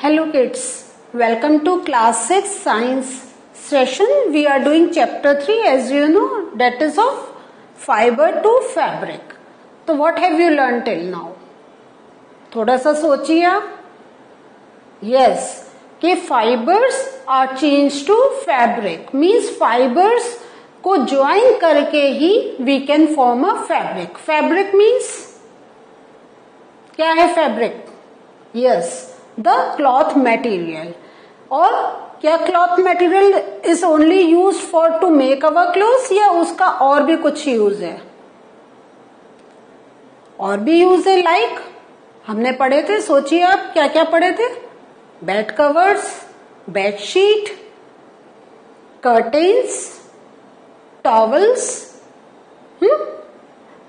Hello kids, welcome to class 6 science session. We are doing chapter 3 as you know, that is of fiber to fabric. So what have you learned till now? थोड़ा सा सोचिए आप. Yes, कि fibers are changed to fabric means fibers को join करके ही we can form a fabric. Fabric means क्या है fabric? Yes, the cloth material. और क्या cloth material is only used for to make our clothes या उसका और भी कुछ यूज है? और भी यूज है like हमने पढ़े थे, सोचिए आप क्या क्या पढ़े थे. Bed covers, bedsheet, curtains, towels.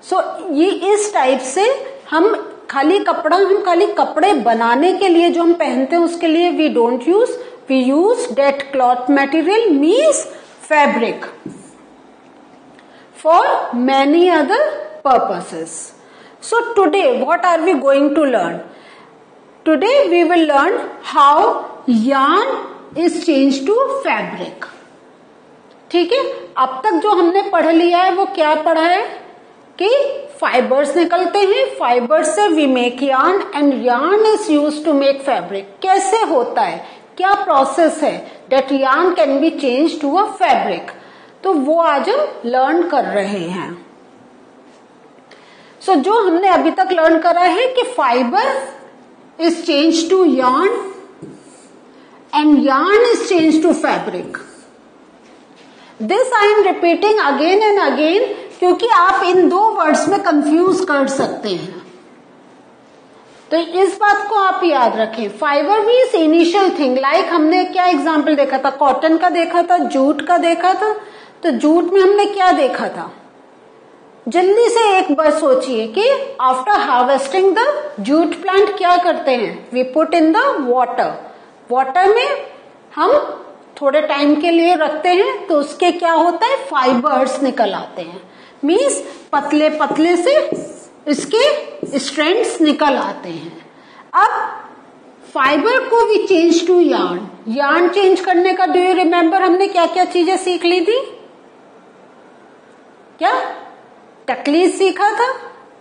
So ये इस टाइप से हम खाली कपड़े बनाने के लिए जो हम पहनते हैं उसके लिए we don't use, we use that cloth material means fabric for many other purposes. So today what are we going to learn? Today we will learn how yarn is change to fabric. ठीक है, अब तक जो हमने पढ़ लिया है वो क्या पढ़ा है कि फाइबर्स निकलते हैं, फाइबर्स से we make yarn and yarn is use to make fabric. कैसे होता है, क्या प्रोसेस है that yarn can be change to a fabric, तो वो आज हम लर्न कर रहे हैं. सो जो हमने अभी तक लर्न करा है कि fibre is change to yarn and yarn is change to fabric. This I am repeating again and again क्योंकि आप इन दो वर्ड्स में कंफ्यूज कर सकते हैं, तो इस बात को आप याद रखें. Fibre means initial thing. Like हमने क्या एग्जांपल देखा था, कॉटन का देखा था, जूट का देखा था. तो जूट में हमने क्या देखा था, जल्दी से एक बार सोचिए कि after harvesting the jute plant क्या करते हैं, we put in the water. Water में हम थोड़े टाइम के लिए रखते हैं तो उसके क्या होता है, फाइबर्स निकल आते हैं. मीन्स पतले पतले से इसके स्ट्रैंड्स निकल आते हैं. अब फाइबर को भी change to yarn. Yarn change करने का डू यू रिमेम्बर हमने क्या क्या चीजें सीख ली थी? क्या टकलीस सीखा था,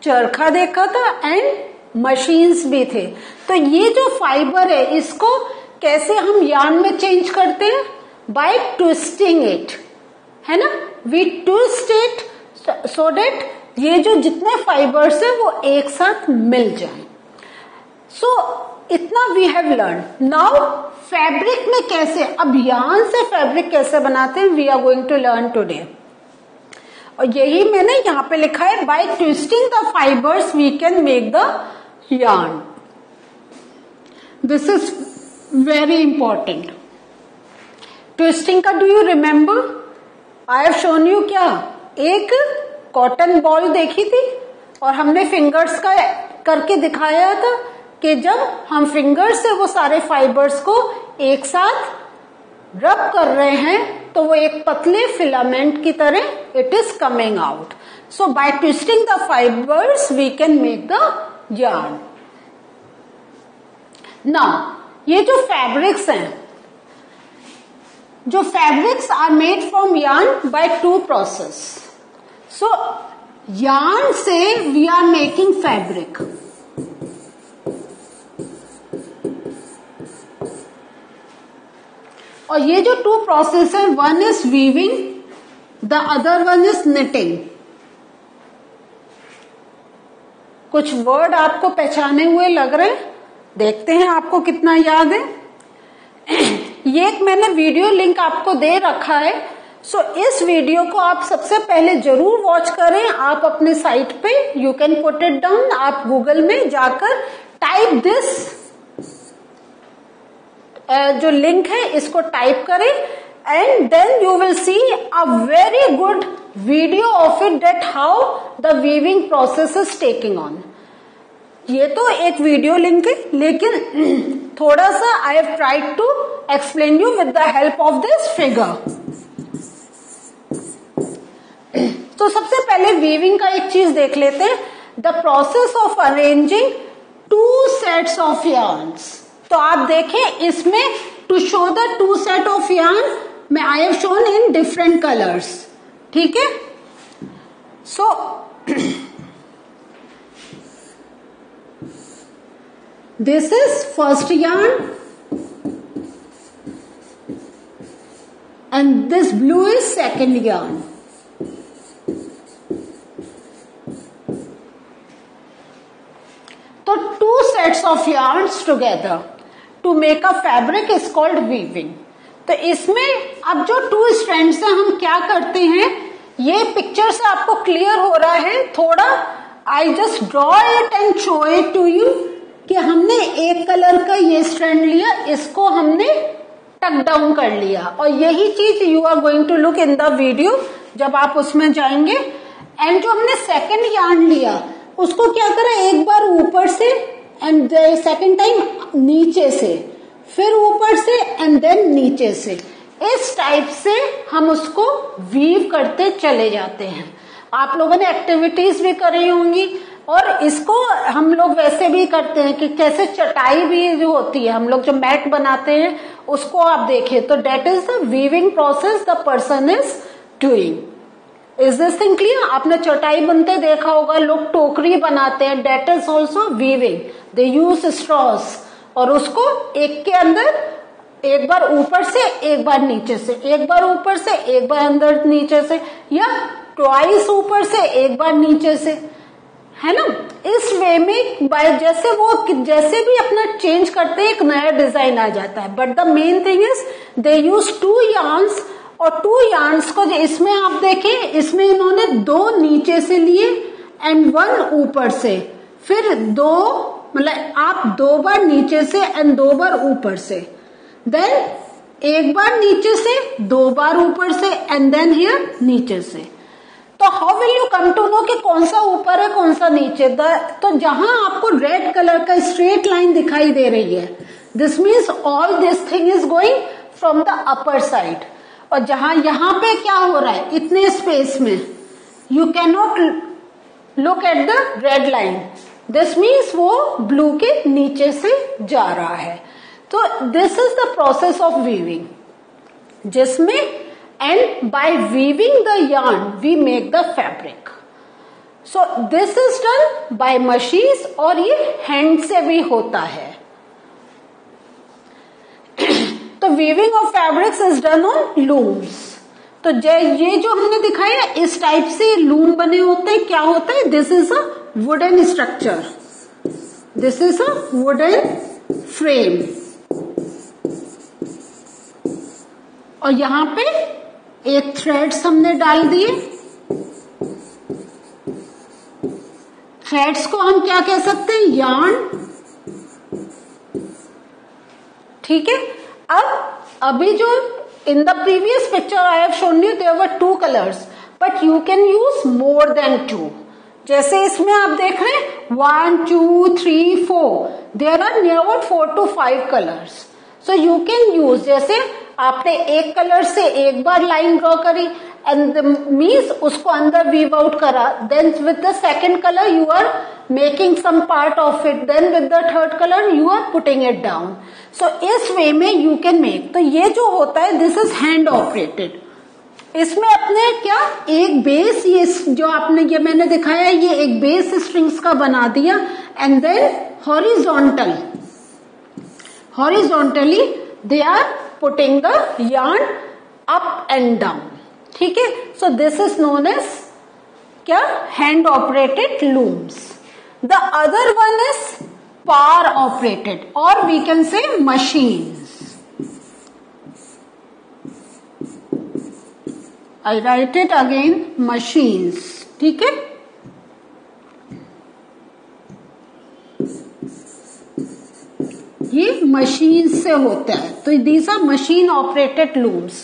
चरखा देखा था एंड मशीन्स भी थे. तो ये जो फाइबर है इसको कैसे हम यार्न में चेंज करते हैं? बाय ट्विस्टिंग इट, है ना. We twist it so that ये जो जितने फाइबर्स है वो एक साथ मिल जाएं. सो इतना we have learn. Now fabric में कैसे, अब यार्न से फैब्रिक कैसे बनाते हैं, we are going to learn today. और यही मैंने यहां पे लिखा है, by twisting the fibres we can make the yarn. This is very important. Twisting का do you remember? I have shown you क्या, एक कॉटन बॉल देखी थी और हमने फिंगर्स का करके दिखाया था कि जब हम फिंगर्स से वो सारे फाइबर्स को एक साथ रब कर रहे हैं तो वो एक पतले फिलामेंट की तरह it is coming out. So by twisting the fibres we can make the yarn. Now ये जो फैब्रिक्स हैं, जो fabrics are made from yarn by two process. So yarn से वी आर मेकिंग फैब्रिक. और ये जो टू प्रोसेस है, one is weaving, the other one is knitting. कुछ वर्ड आपको पहचाने हुए लग रहे हैं, देखते हैं आपको कितना याद है. ये एक मैंने वीडियो लिंक आपको दे रखा है. सो इस वीडियो को आप सबसे पहले जरूर वॉच करें. आप अपने साइट पे you can put it down, आप गूगल में जाकर टाइप दिस, जो लिंक है इसको टाइप करें and then you will see a very good video of it that how the weaving process is taking on. ये तो एक वीडियो लिंक है, लेकिन थोड़ा सा I have tried to explain you with the help of this figure. तो सबसे पहले वीविंग का एक चीज देख लेते हैं, the process of arranging two sets of yarns. तो आप देखें इसमें to show the two set of yarn में I have shown in different colours. ठीक है. सो this is first yarn and this blue is second yarn. So two sets of yarns together to make a fabric is called weaving. तो इसमें अब जो two strand से हम क्या करते हैं, ये पिक्चर से आपको क्लियर हो रहा है थोड़ा. I just draw it and show it to you कि हमने एक कलर का ये स्ट्रैंड लिया, इसको हमने टक डाउन कर लिया, और यही चीज you are going to look in the video जब आप उसमें जाएंगे. एंड जो हमने सेकंड यार्न लिया उसको क्या करा, एक बार ऊपर से एंड सेकंड टाइम नीचे से, फिर ऊपर से एंड देन नीचे से. इस टाइप से हम उसको वीव करते चले जाते हैं. आप लोगों ने एक्टिविटीज भी करी होंगी, और इसको हम लोग वैसे भी करते हैं कि कैसे चटाई भी जो होती है, हम लोग जो मैट बनाते हैं उसको आप देखें तो that is the weaving process the person is doing. Is this thing clear? आपने चटाई बनते देखा होगा, लोग टोकरी बनाते हैं, that is also weaving. They use straws, और उसको एक के अंदर एक बार ऊपर से एक बार नीचे से, एक बार ऊपर से एक बार अंदर नीचे से, या ट्वाइस ऊपर से एक बार नीचे से, है ना. इस वे में जैसे वो जैसे भी अपना चेंज करते हैं एक नया डिजाइन आ जाता है. But the main thing is they use two yarns, और टू यार्न्स को इसमें आप देखें, इसमें इन्होंने दो नीचे से लिए एंड वन ऊपर से, फिर दो, मतलब आप दो बार नीचे से एंड दो बार ऊपर से, देन एक बार नीचे से, दो बार ऊपर से, एंड देन हियर नीचे से. तो how will you come to know कि कौन सा ऊपर है कौन सा नीचे. तो जहां आपको रेड कलर का स्ट्रेट लाइन दिखाई दे रही है, this means all this thing is going from the upper side. और जहां यहां पे क्या हो रहा है, इतने स्पेस में you can not look at the red line, this means वो ब्लू के नीचे से जा रहा है. तो this is the process of weaving, जिसमें and by weaving the yarn we make the fabric. So this is done by machines, और ये hand से भी होता है. तो weaving of fabrics is done on looms. तो ये जो हमने दिखाया इस टाइप से लूम बने होते हैं. क्या होता है, this is a wooden structure, this is a wooden frame, और यहां पे एक थ्रेड्स हमने डाल दिए. थ्रेड्स को हम क्या कह सकते हैं, यार्न. ठीक है. अब अभी जो in the previous picture I have shown you there were two colours, but you can use more than two. जैसे इसमें आप देख रहे हैं 1 2 3 4, there are near about 4 to 5 colours. So you can use, जैसे आपने एक कलर से एक बार लाइन ड्रॉ करी एंड मीन्स उसको अंदर वीव आउट करा, then with the second colour you are making some part of it, then with the third colour you are putting it down. So इस वे में you can make. तो ये जो होता है दिस इज हैंड ऑपरेटेड. इसमें अपने क्या एक बेस, ये जो आपने ये मैंने दिखाया ये एक बेस स्ट्रिंग्स का बना दिया, and then horizontally they are putting the yarn up and down. ठीक है. So this is known as क्या, hand operated looms. The other one is power operated, or we can say machines. I write it again, machines. ठीक है. ये machine से होता है. तो these are machine operated looms,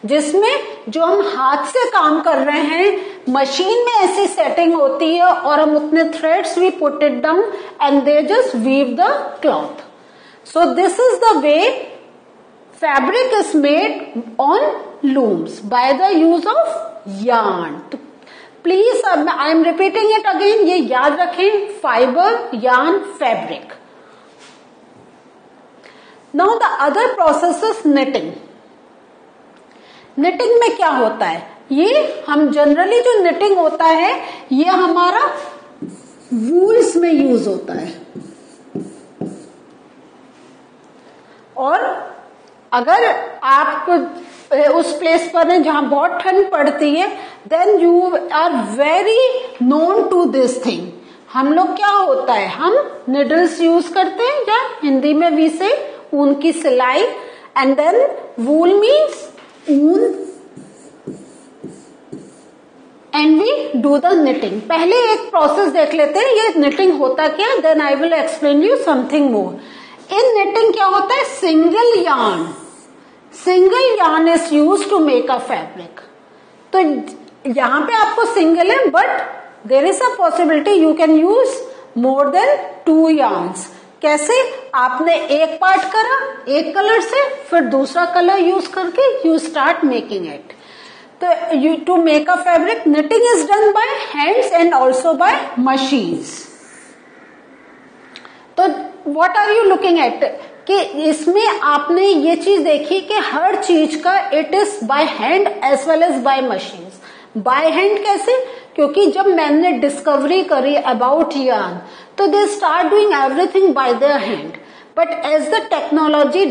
जिसमें जो हम हाथ से काम कर रहे हैं, मशीन में ऐसी सेटिंग होती है और हम उतने threads we put it down and they just weave the cloth. So this is the way fabric is made on looms by the use of yarn. तो please I am repeating it again, ये याद रखें, fibre, yarn, fabric. Now the other process is knitting. Knitting में क्या होता है, ये हम जनरली जो निटिंग होता है ये हमारा वूल्स में यूज होता है. और अगर आप उस प्लेस पर हैं जहां बहुत ठंड पड़ती है, then you are very known to this thing. हम लोग क्या होता है, हम निडल्स यूज करते हैं, या हिंदी में वी से ऊन की सिलाई. एंड देन वूल मीन्स ऊन, and we do the knitting. पहले एक प्रोसेस देख लेते हैं ये निटिंग होता क्या, then I will explain you something more. In knitting क्या होता है, single yarn is used to make a fabric. तो यहां पे आपको सिंगल है, but there is a possibility you can use more then 2 yarns. कैसे, आपने एक पार्ट करा एक कलर से, फिर दूसरा कलर यूज करके यू स्टार्ट मेकिंग इट. तो you to make a fabric, knitting is done by hands and also by machines. तो what are you looking at, कि इसमें आपने ये चीज देखी कि हर चीज का it is by hand as well as by machines. By hand कैसे, क्योंकि जब मैंने डिस्कवरी करी अबाउट yarn, तो they start doing everything by their hand. But as the technology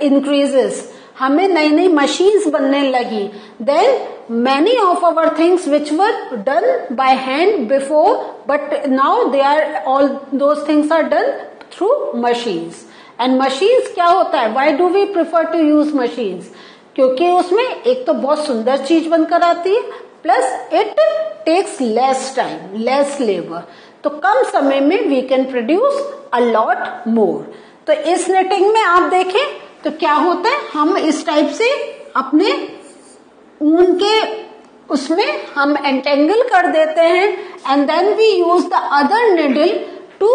increases, हमें नई नई मशीन्स बनने लगी, then many of our things which were done by hand before, but now they are all those things are done through machines. And machines क्या होता है, why do we prefer to use machines? क्योंकि उसमें एक तो बहुत सुंदर चीज बनकर आती है, plus it takes less time, less labour. तो कम समय में we can produce a lot more. तो इस निटिंग में आप देखें तो क्या होता है, हम इस टाइप से अपने ऊन के उसमें हम एंटेंगल कर देते हैं, and then we use the other needle to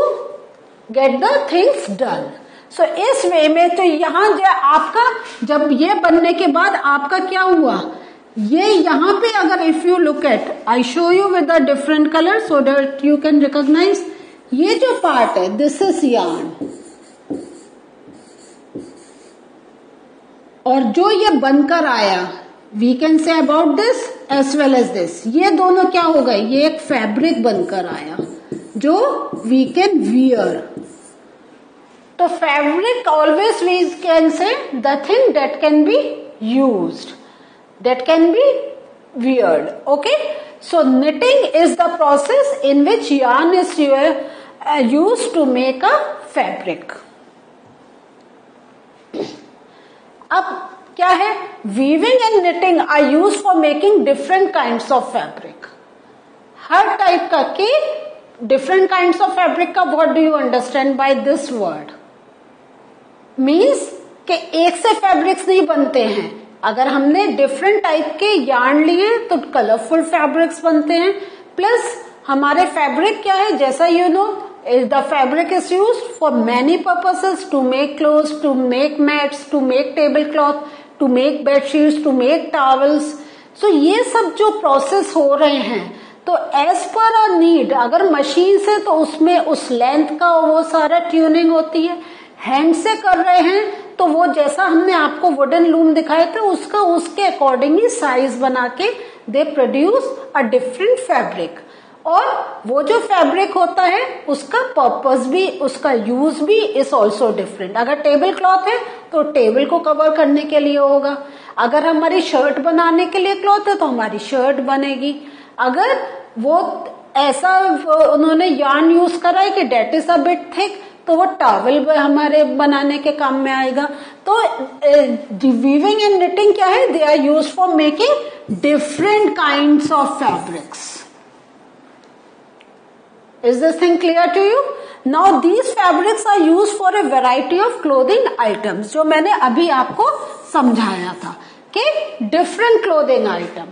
get the things done. So इस वे में तो यहां जो आपका, जब ये बनने के बाद आपका क्या हुआ, ये यहां पे अगर if you look at, I show you with the different colour so that you can recognise. ये जो पार्ट है दिस इज yarn, और जो ये बनकर आया we can say about this as well as this, ये दोनों क्या हो गए, ये एक फैब्रिक बनकर आया जो वी कैन वियर. तो fabric always we can say the thing that can be used, that can be weared. Okay, so knitting is the process in which yarn is used to make a fabric. अब क्या है, weaving and knitting are use for making different kinds of fabric. हर type का के different kinds of fabric का what do you understand by this word, means कि एक से फैब्रिक्स नहीं बनते हैं. अगर हमने डिफरेंट टाइप के yarn लिए तो कलरफुल फैब्रिक्स बनते हैं. प्लस हमारे फैब्रिक क्या है, जैसा you know the fabric is used for many purposes, to make clothes, to make mats, to make tablecloth, to make bed sheets, to make towels. So ये सब जो प्रोसेस हो रहे हैं, तो एज पर अ नीड, अगर machine से तो उसमें उस लेंथ का वो सारा ट्यूनिंग होती है. हैंड से कर रहे हैं तो वो जैसा हमने आपको वुडन लूम दिखाए थे उसका उसके अकॉर्डिंग ही साइज बना के they produce a different fabric. और वो जो फैब्रिक होता है उसका पर्पस भी, उसका यूज भी इज ऑल्सो डिफरेंट. अगर टेबल क्लॉथ है तो टेबल को कवर करने के लिए होगा, अगर हमारी शर्ट बनाने के लिए क्लॉथ है तो हमारी शर्ट बनेगी. अगर वो ऐसा उन्होंने yarn यूज करा है कि that is a bit thick, तो वो टॉवल हमारे बनाने के काम में आएगा. तो वीविंग एंड निटिंग क्या है, they are use for making different kinds of fabrics. Is this thing clear to you? Now these fabrics are used for a variety of clothing items, जो मैंने अभी आपको समझाया था कि different clothing item.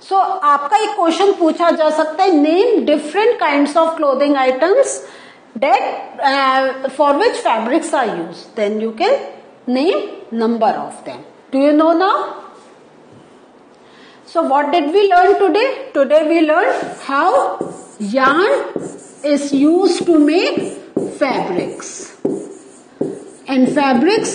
So आपका एक क्वेश्चन पूछा जा सकता है, name different kinds of clothing items that for which fabrics are used. Then you can name number of them. Do you know now? So what did we learn today? Today we learned how yarn is used to make fabrics, and fabrics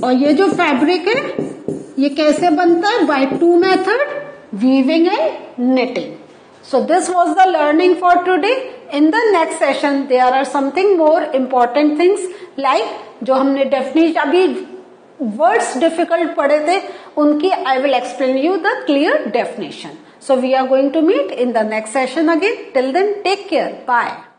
और ये जो fabric है ये कैसे बनता है? By two method, weaving and knitting. So this was the learning for today. In the next session there are something more important things like जो हमने definition अभी words difficult पढ़े थे उनकी I will explain you the clear definition. So we are going to meet in the next session again. Till then take care. Bye.